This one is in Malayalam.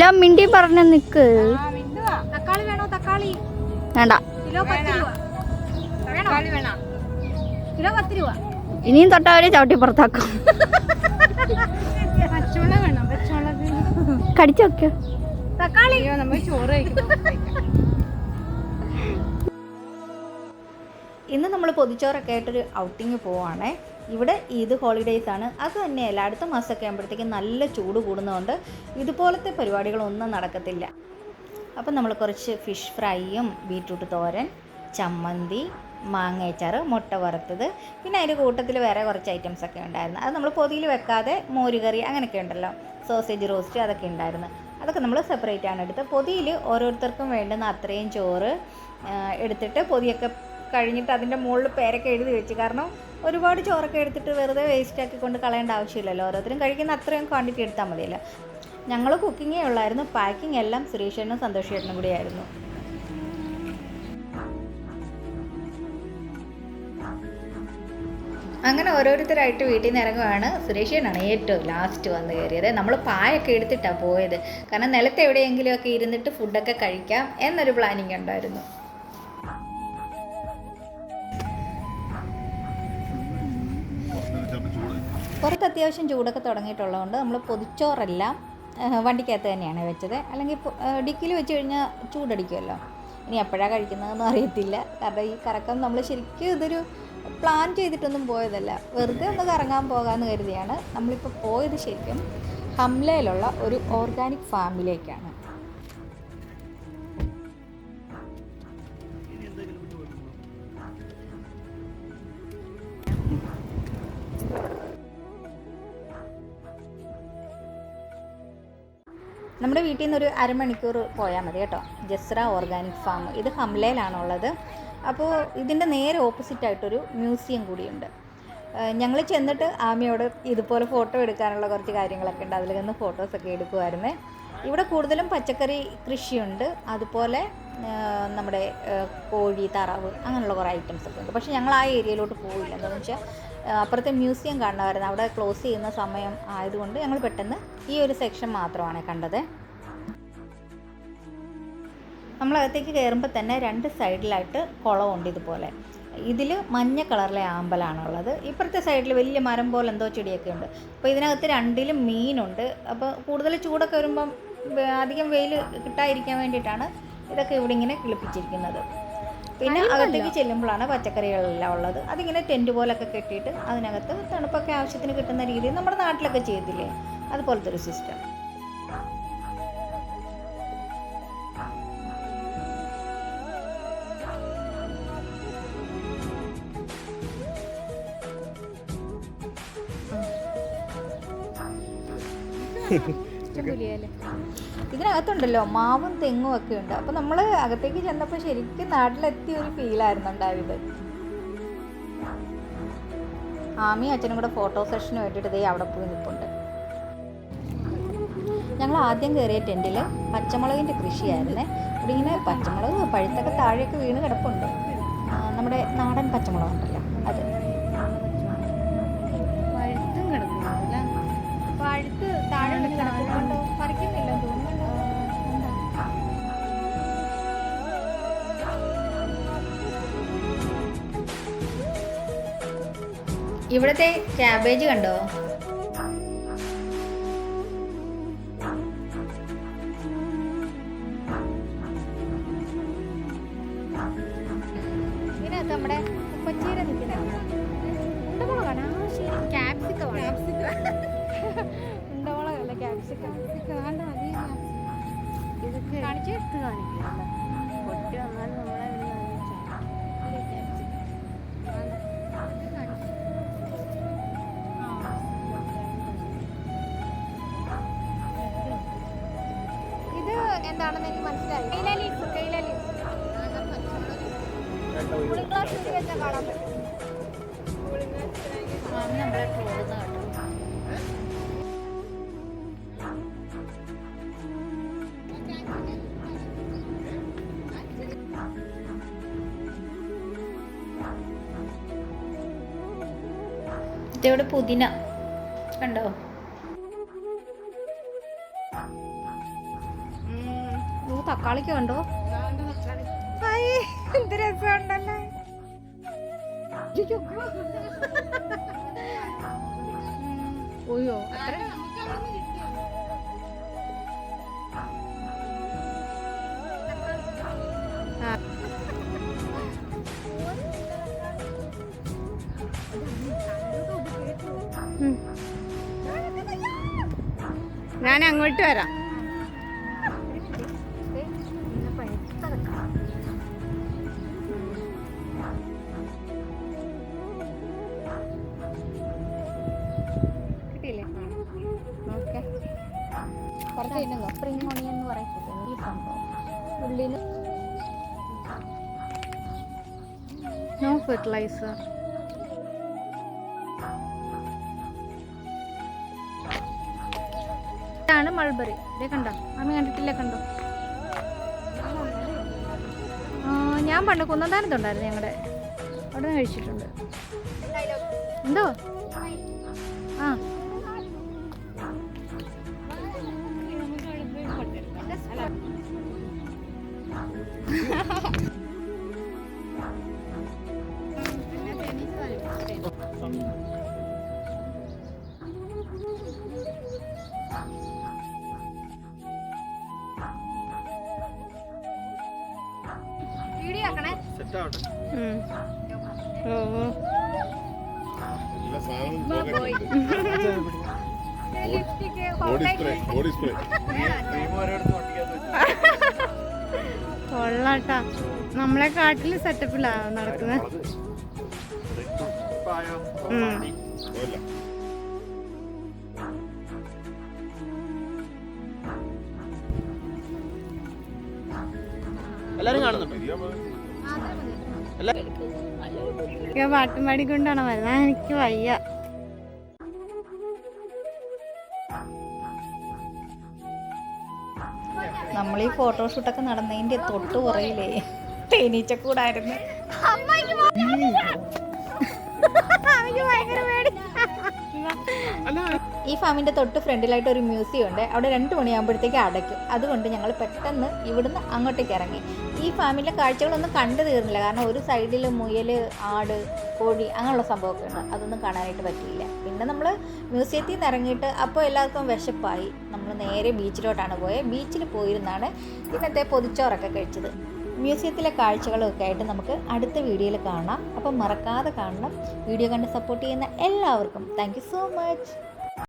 ഞാൻ മിണ്ടി പറഞ്ഞ നിക്ക്. തക്കാളി വേണോ? തക്കാളി വേണ്ട. കിലോ 10 രൂപ. തക്കാളി വേണോ? കിലോ 10 രൂപ. ഇനിയും തൊട്ടവരെ ചവിട്ടി പുറത്താക്കും. പച്ചമുളക് വേണം. പച്ചമുളക് കടിച്ചു നോക്കിയോ? തക്കാളി നമ്മൾ ചോറ് കഴിക്കും. ഇന്ന് നമ്മൾ പൊതിച്ചോറൊക്കെ ആയിട്ടൊരു ഔട്ടിങ് പോവുകയാണേ. ഇവിടെ ഈദ് ഹോളിഡേയ്സ് ആണ്. അത് തന്നെയല്ല, അടുത്ത മാസമൊക്കെ ആകുമ്പോഴത്തേക്കും നല്ല ചൂട് കൂടുന്നതുകൊണ്ട് ഇതുപോലത്തെ പരിപാടികളൊന്നും നടക്കത്തില്ല. അപ്പം നമ്മൾ കുറച്ച് ഫിഷ് ഫ്രൈയും ബീറ്റ്റൂട്ട് തോരൻ, ചമ്മന്തി, മാങ്ങയച്ചാറ്, മുട്ട വറുത്തത്, പിന്നെ അതിൻ്റെ കൂട്ടത്തിൽ വേറെ കുറച്ച് ഐറ്റംസൊക്കെ ഉണ്ടായിരുന്നു. അത് നമ്മൾ പൊതിയിൽ വെക്കാതെ മോരുകറി അങ്ങനെയൊക്കെ ഉണ്ടല്ലോ, സോസേജ് റോസ്റ്റ് അതൊക്കെ ഉണ്ടായിരുന്നു. അതൊക്കെ നമ്മൾ സെപ്പറേറ്റ് ആണ് എടുത്ത്. പൊതിയിൽ ഓരോരുത്തർക്കും വേണ്ടുന്ന അത്രയും ചോറ് എടുത്തിട്ട് പൊതിയൊക്കെ കഴിഞ്ഞിട്ട് അതിൻ്റെ മുകളിൽ പേരൊക്കെ എഴുതി വെച്ച്. കാരണം ഒരുപാട് ചോറൊക്കെ എടുത്തിട്ട് വെറുതെ വേസ്റ്റാക്കി കൊണ്ട് കളയേണ്ട ആവശ്യമില്ലല്ലോ. ഓരോരുത്തരും കഴിക്കുന്ന അത്രയും ക്വാണ്ടിറ്റി എടുത്താൽ മതിയല്ലോ. ഞങ്ങൾ കുക്കിങ്ങേ ഉള്ളായിരുന്നു, പാക്കിംഗ് എല്ലാം സുരേഷേട്ടനും സന്തോഷേട്ടനും കൂടിയായിരുന്നു. അങ്ങനെ ഓരോരുത്തരായിട്ട് വീട്ടിൽ നിന്ന് ഇറങ്ങുകയാണ്. സുരേഷേട്ടനാണ് ഏറ്റവും ലാസ്റ്റ് വന്ന് കയറിയത്. നമ്മൾ പായൊക്കെ എടുത്തിട്ടാണ് പോയത്. കാരണം നിലത്ത് എവിടെയെങ്കിലുമൊക്കെ ഇരുന്നിട്ട് ഫുഡൊക്കെ കഴിക്കാം എന്നൊരു പ്ലാനിങ് ഉണ്ടായിരുന്നു. പുറത്ത് അത്യാവശ്യം ചൂടൊക്കെ തുടങ്ങിയിട്ടുള്ളതുകൊണ്ട് നമ്മൾ പൊതിച്ചോറെല്ലാം വണ്ടിക്കകത്ത് തന്നെയാണ് വെച്ചത്. അല്ലെങ്കിൽ ഡിക്കിയിൽ വെച്ച് കഴിഞ്ഞാൽ ചൂടടിക്കുമല്ലോ. ഇനി എപ്പോഴാണ് കഴിക്കുന്നതെന്ന് അറിയത്തില്ല. കാരണം ഈ കറക്കം നമ്മൾ ശരിക്കും ഇതൊരു പ്ലാൻ ചെയ്തിട്ടൊന്നും പോയതല്ല, വെറുതെ ഒന്ന് കറങ്ങാൻ പോകാമെന്ന് കരുതിയാണ്. നമ്മളിപ്പോൾ പോയത് ശരിക്കും ഹംലയിലുള്ള ഒരു ഓർഗാനിക് ഫാമിലേക്കാണ്. നമ്മുടെ വീട്ടിൽ നിന്നൊരു അരമണിക്കൂർ പോയാൽ മതി കേട്ടോ. ജസ്ര ഓർഗാനിക് ഫാം ഇത് ഹംലയിലാണുള്ളത്. അപ്പോൾ ഇതിൻ്റെ നേരെ ഓപ്പോസിറ്റായിട്ടൊരു മ്യൂസിയം കൂടിയുണ്ട്. ഞങ്ങൾ ചെന്നിട്ട് ആമിയോട് ഇതുപോലെ ഫോട്ടോ എടുക്കാനുള്ള കുറച്ച് കാര്യങ്ങളൊക്കെ ഉണ്ട്, അതിൽ നിന്ന് ഫോട്ടോസൊക്കെ എടുക്കുമായിരുന്നേ. ഇവിടെ കൂടുതലും പച്ചക്കറി കൃഷിയുണ്ട്, അതുപോലെ നമ്മുടെ കോഴി, താറാവ് അങ്ങനെയുള്ള കുറേ ഐറ്റംസൊക്കെ ഉണ്ട്. പക്ഷേ ഞങ്ങൾ ആ ഏരിയയിലോട്ട് പോയില്ല. എന്താണെന്ന് വെച്ചാൽ അപ്പുറത്തെ മ്യൂസിയം കാണണമായിരുന്നു. അവിടെ ക്ലോസ് ചെയ്യുന്ന സമയം ആയതുകൊണ്ട് ഞങ്ങൾ പെട്ടെന്ന് ഈ ഒരു സെക്ഷൻ മാത്രമാണ് കണ്ടത്. നമ്മളകത്തേക്ക് കയറുമ്പോൾ തന്നെ രണ്ട് സൈഡിലായിട്ട് കുളമുണ്ട് ഇതുപോലെ. ഇതിൽ മഞ്ഞ കളറിലെ ആമ്പലാണുള്ളത്. ഇപ്പുറത്തെ സൈഡിൽ വലിയ മരം പോലെ എന്തോ ചെടിയൊക്കെ ഉണ്ട്. അപ്പോൾ ഇതിനകത്ത് രണ്ടിലും മീനുണ്ട്. അപ്പോൾ കൂടുതൽ ചൂടൊക്കെ വരുമ്പം അധികം വെയിൽ കിട്ടാതിരിക്കാൻ വേണ്ടിയിട്ടാണ് ഇതൊക്കെ ഇവിടെ ഇങ്ങനെ കിളിപ്പിച്ചിരിക്കുന്നത്. പിന്നെ അകത്തേക്ക് ചെല്ലുമ്പോഴാണ് പച്ചക്കറികളെല്ലാം ഉള്ളത്. അതിങ്ങനെ ടെൻറ്റ് പോലൊക്കെ കെട്ടിയിട്ട് അതിനകത്ത് തണുപ്പൊക്കെ ആവശ്യത്തിന് കിട്ടുന്ന രീതിയിൽ നമ്മുടെ നാട്ടിലൊക്കെ ചെയ്തില്ലേ, അതുപോലത്തെ ഒരു സിസ്റ്റം. ഇതിനകത്തുണ്ടല്ലോ മാവും തെങ്ങും ഒക്കെ ഉണ്ട്. അപ്പോൾ നമ്മൾ അകത്തേക്ക് ചെന്നപ്പോൾ ശരിക്കും നാട്ടിലെത്തിയ ഒരു ഫീലായിരുന്നു ഉണ്ടായത്. ആമിയും അച്ഛനും കൂടെ ഫോട്ടോ സെഷന് വേണ്ടിയിട്ട് ദേ അവിടെ പോയി നിൽപ്പുണ്ട്. ഞങ്ങൾ ആദ്യം കയറിയ ടെൻറ്റിൽ പച്ചമുളകിൻ്റെ കൃഷിയായിരുന്നേ. ഇവിടെ ഇങ്ങനെ പച്ചമുളക് പഴുത്തൊക്കെ താഴെയൊക്കെ വീണ് കിടപ്പുണ്ട്. നമ്മുടെ നാടൻ പച്ചമുളകുണ്ടല്ലോ അത്. പഴുത്ത് താഴെ കിടക്കുന്നുണ്ടോ, പറിക്കുന്നില്ല തോന്നുന്നുണ്ടോ. ഇവിടുത്തെ ക്യാബേജ് കണ്ടോ? ഇതിനകത്ത് നമ്മുടെ ഉപ്പച്ചീര നിൽക്കുന്നുണ്ട്. ഉണ്ടമുളകാണ്, ശരി, ക്യാപ്സിക്കമാണ്. ഉണ്ടമുളകല്ല, ക്യാപ്സിക്കം. ഇതൊക്കെ കാണിച്ച് എടുത്ത് കാണിക്കില്ല. പൊട്ടി വന്നാലും നമ്മളെ ഇത് എന്താണെന്ന് എനിക്ക് മനസ്സിലായി. കൂളിംഗ് ഗ്ലാസ് വെച്ചാൽ കാണാൻ പറ്റും. നമ്മളെ പോകുന്ന കേട്ടോ. ഇവിടെ പുതിന കണ്ടോ? തക്കാളിക്ക് കണ്ടോ? എന്ത് രസമുണ്ടല്ലേ. ഓയോ അത്ര ഞാൻ അങ്ങോട്ട് വരാം. കിട്ടിയില്ലേ? ഓക്കെ. കുറച്ച് കഴിഞ്ഞോ സ്പ്രിംഗ് ഓണിയൻ എന്ന് പറയുന്നത് ഈ സംഭവം ഉള്ളിൽ നോ ഫെർട്ടിലൈസർ. ഇതാണ് മൾബറി. ഇതേ കണ്ടോ? അമ്മ കണ്ടിട്ടില്ല? കണ്ടോ? ഞാൻ പണ്ട് കുന്നന്താനത്തുണ്ടായിരുന്നു, ഞങ്ങളുടെ അവിടെ നിന്ന് കഴിച്ചിട്ടുണ്ട്. എന്തോ? ആ വീഡിയോ ആക്കണേ. കൊള്ളാട്ടാ, നമ്മളെ കാട്ടില് സെറ്റപ്പിലാ നടക്കുന്നത്. എല്ലാരും കാണുന്നുണ്ടോ? പാട്ടും പാടിക്കൊണ്ടാണോ വരുന്നത്? എനിക്ക് വയ്യ. നമ്മൾ ഈ ഫോട്ടോഷൂട്ടൊക്കെ നടന്നതിൻ്റെ തൊട്ട് പുറയിലേ തേനീച്ചക്കൂടായിരുന്നു. ഈ ഫാമിൻ്റെ തൊട്ട് ഫ്രണ്ടിലായിട്ട് ഒരു മ്യൂസിയം ഉണ്ട്. അവിടെ 2 മണിയാകുമ്പോഴത്തേക്ക് അടയ്ക്കും. അതുകൊണ്ട് ഞങ്ങൾ പെട്ടെന്ന് ഇവിടുന്ന് അങ്ങോട്ടേക്ക് ഇറങ്ങി. ഈ ഫാമിലെ കാഴ്ചകളൊന്നും കണ്ടു തീർന്നില്ല, കാരണം ഒരു സൈഡിൽ മുയൽ, ആട്, കോഴി അങ്ങനെയുള്ള സംഭവമൊക്കെ ഉണ്ട്. അതൊന്നും കാണാനായിട്ട് പറ്റിയില്ല. പിന്നെ നമ്മൾ മ്യൂസിയത്തിൽ നിന്ന് ഇറങ്ങിയിട്ട് അപ്പോൾ എല്ലാവർക്കും വിശപ്പായി. നമ്മൾ നേരെ ബീച്ചിലോട്ടാണ് പോയത്. ബീച്ചിൽ പോയിരുന്നാണ് ഇന്നത്തെ പൊതിച്ചോറൊക്കെ കഴിച്ചത്. മ്യൂസിയത്തിലെ കാഴ്ചകളൊക്കെ ആയിട്ട് നമുക്ക് അടുത്ത വീഡിയോയിൽ കാണാം. അപ്പം മറക്കാതെ കാണണം. വീഡിയോ കണ്ട് സപ്പോർട്ട് ചെയ്യുന്ന എല്ലാവർക്കും താങ്ക് യു സോ മച്ച്.